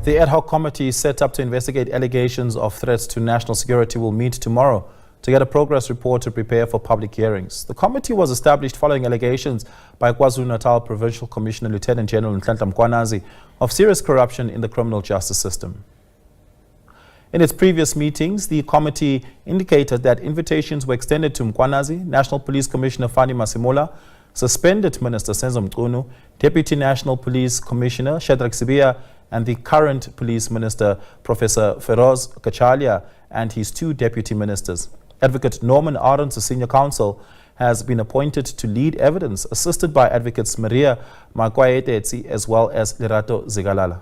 The ad hoc committee set up to investigate allegations of threats to national security will meet tomorrow to get a progress report to prepare for public hearings. The committee was established following allegations by KwaZulu-Natal Provincial Commissioner Lieutenant General Mkhwanazi of serious corruption in the criminal justice system. In its previous meetings, the committee indicated that invitations were extended to Mkhwanazi, National Police Commissioner Fani Masemola, suspended Minister Senzo Mchunu, Deputy National Police Commissioner Shadrack Sibia, and the current Police Minister Professor Feroz Kachalia and his two deputy ministers. Advocate Norman Arendse, Senior Counsel, has been appointed to lead evidence, assisted by Advocates Maria Mkhwanazi as well as Lerato Zigalala.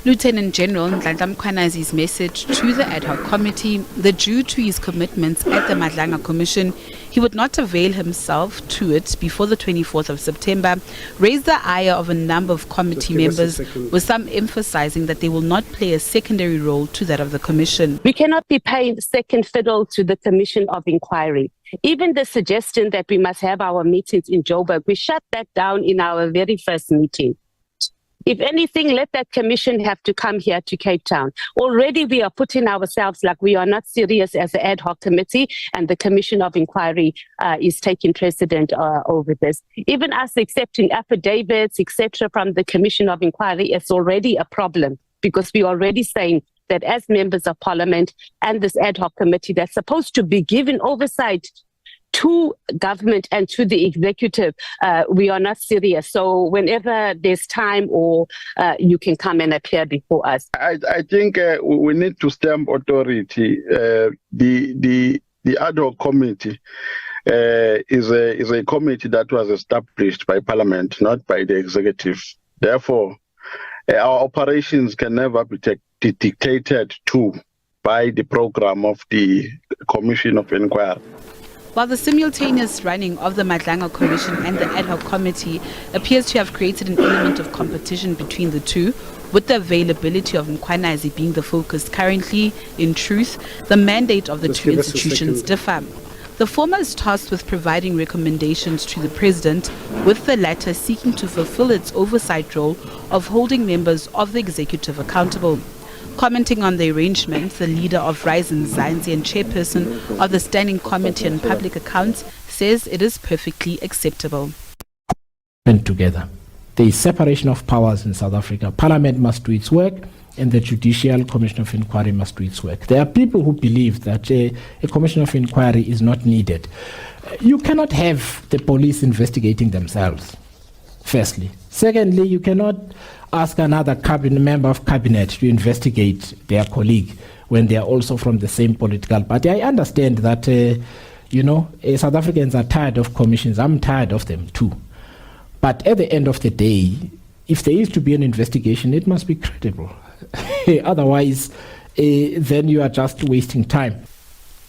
Lieutenant General Mkhwanazi's message to the ad hoc committee that due to his commitments at the Madlanga Commission, he would not avail himself to it before the 24th of September, raised the ire of a number of committee members, with some emphasizing that they will not play a secondary role to that of the Commission. We cannot be paying second fiddle to the Commission of Inquiry. Even the suggestion that we must have our meetings in Joburg, we shut that down in our very first meeting. If anything, let that commission have to come here to Cape Town. Already we are putting ourselves like we are not serious as an ad hoc committee, and the Commission of Inquiry is taking precedent over this. Even us accepting affidavits, etc., from the Commission of Inquiry is already a problem, because we are already saying that as members of Parliament and this ad hoc committee that's supposed to be given oversight to government and to the executive, we are not serious. So whenever there's time, or you can come and appear before us. I think we need to stamp authority. The ad hoc committee is a committee that was established by Parliament, not by the executive. Therefore, our operations can never be dictated to by the program of the Commission of Inquiry. While the simultaneous running of the Madlanga Commission and the ad hoc committee appears to have created an element of competition between the two, with the availability of Mkhwanazi being the focus currently, in truth, the mandate of the two institutions differ. The former is tasked with providing recommendations to the President, with the latter seeking to fulfill its oversight role of holding members of the executive accountable. Commenting on the arrangement, the leader of Rise and Zanzi and chairperson of the Standing Committee on Public Accounts says it is perfectly acceptable. Together, there is separation of powers in South Africa. Parliament must do its work, and the Judicial Commission of Inquiry must do its work. There are people who believe that a Commission of Inquiry is not needed. You cannot have the police investigating themselves, firstly. Secondly, you cannot ask another member of cabinet to investigate their colleague when they are also from the same political party. I understand that, South Africans are tired of commissions. I'm tired of them too. But at the end of the day, if there is to be an investigation, it must be credible. Otherwise, then you are just wasting time.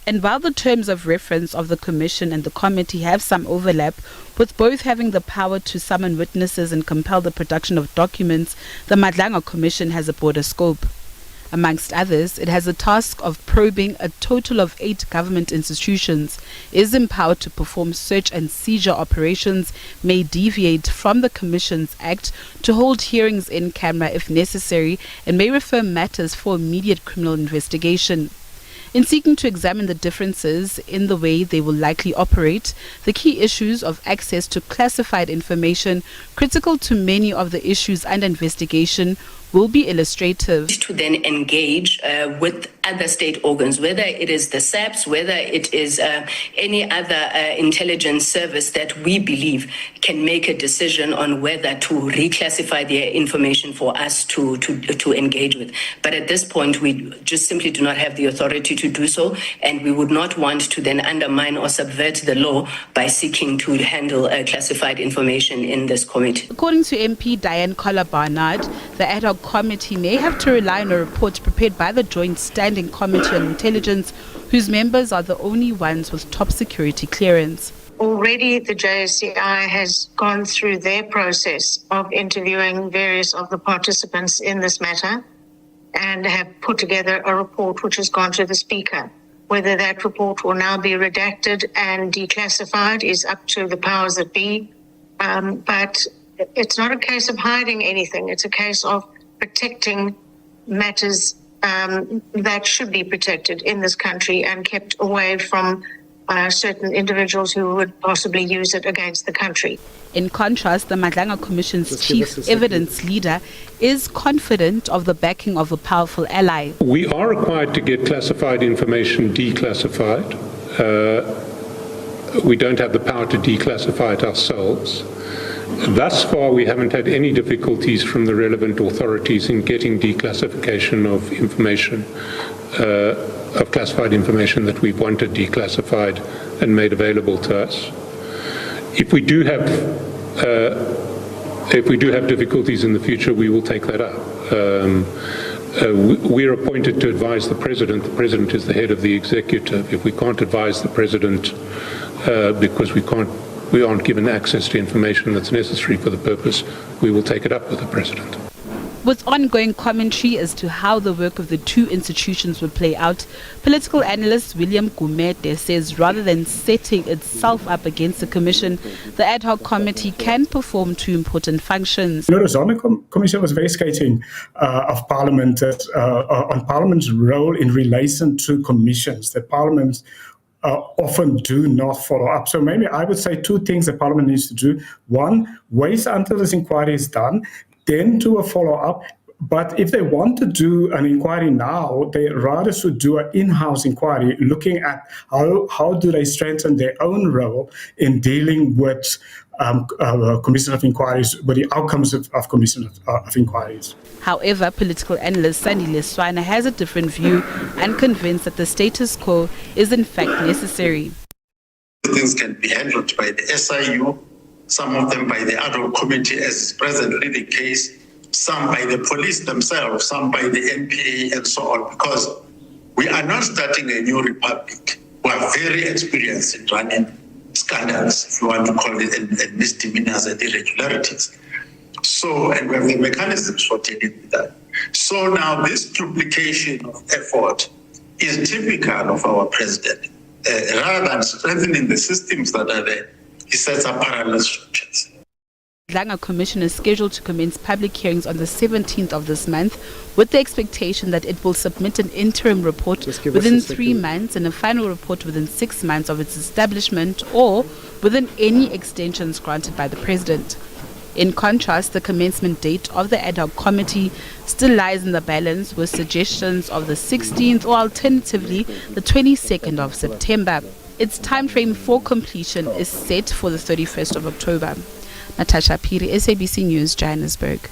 And while the terms of reference of the Commission and the committee have some overlap, with both having the power to summon witnesses and compel the production of documents, the Madlanga Commission has a broader scope. Amongst others, it has a task of probing a total of 8 government institutions, is empowered to perform search and seizure operations, may deviate from the Commissions Act to hold hearings in camera if necessary, and may refer matters for immediate criminal investigation. In seeking to examine the differences in the way they will likely operate, the key issues of access to classified information, critical to many of the issues under investigation, will be illustrative. To then engage with other state organs, whether it is the SAPS, whether it is any other intelligence service that we believe can make a decision on whether to reclassify their information for us to engage with. But at this point, we just simply do not have the authority to do so, and we would not want to then undermine or subvert the law by seeking to handle classified information in this committee. According to MP Diane Collar-Barnard, the ad hoc committee may have to rely on a report prepared by the Joint Standing Committee on Intelligence, whose members are the only ones with top security clearance. Already the JSCI has gone through their process of interviewing various of the participants in this matter and have put together a report which has gone to the Speaker. Whether that report will now be redacted and declassified is up to the powers that be. But it's not a case of hiding anything. It's a case of protecting matters that should be protected in this country and kept away from certain individuals who would possibly use it against the country. In contrast, the Madlanga Commission's chief evidence leader is confident of the backing of a powerful ally. We are required to get classified information declassified. We don't have the power to declassify it ourselves. Thus far, we haven't had any difficulties from the relevant authorities in getting declassification of information, of classified information that we've wanted declassified and made available to us. If we do have difficulties in the future, we will take that up. We're appointed to advise the President. The President is the head of the executive. If we can't advise the President because we aren't given access to information that's necessary for the purpose, we will take it up with the President. With ongoing commentary as to how the work of the two institutions will play out, political analyst William Gumede says rather than setting itself up against the Commission, the ad hoc committee can perform two important functions. The Zondo Commission was very scathing of Parliament on Parliament's role in relation to commissions. The Parliament often do not follow up. So maybe I would say two things that Parliament needs to do. One, wait until this inquiry is done, then do a follow-up. But if they want to do an inquiry now, they rather should do an in-house inquiry looking at how do they strengthen their own role in dealing with commission of inquiries, with the outcomes of commission of inquiries. However, political analyst Sandile Swana has a different view and convinced that the status quo is in fact necessary. Things can be handled by the SIU, some of them by the ad hoc committee as is presently the case, some by the police themselves, some by the NPA and so on, because we are not starting a new republic. We are very experienced in running scandals, if you want to call it, and misdemeanors and irregularities. So, and we have the mechanisms for dealing with that. So now this duplication of effort is typical of our president. Rather than strengthening the systems that are there, he sets up parallel structures. The Madlanga Commission is scheduled to commence public hearings on the 17th of this month, with the expectation that it will submit an interim report within 3 months and a final report within 6 months of its establishment, or within any extensions granted by the President. In contrast, the commencement date of the ad hoc committee still lies in the balance, with suggestions of the 16th or alternatively the 22nd of September. Its time frame for completion is set for the 31st of October. Natasha Piri, SABC News, Johannesburg.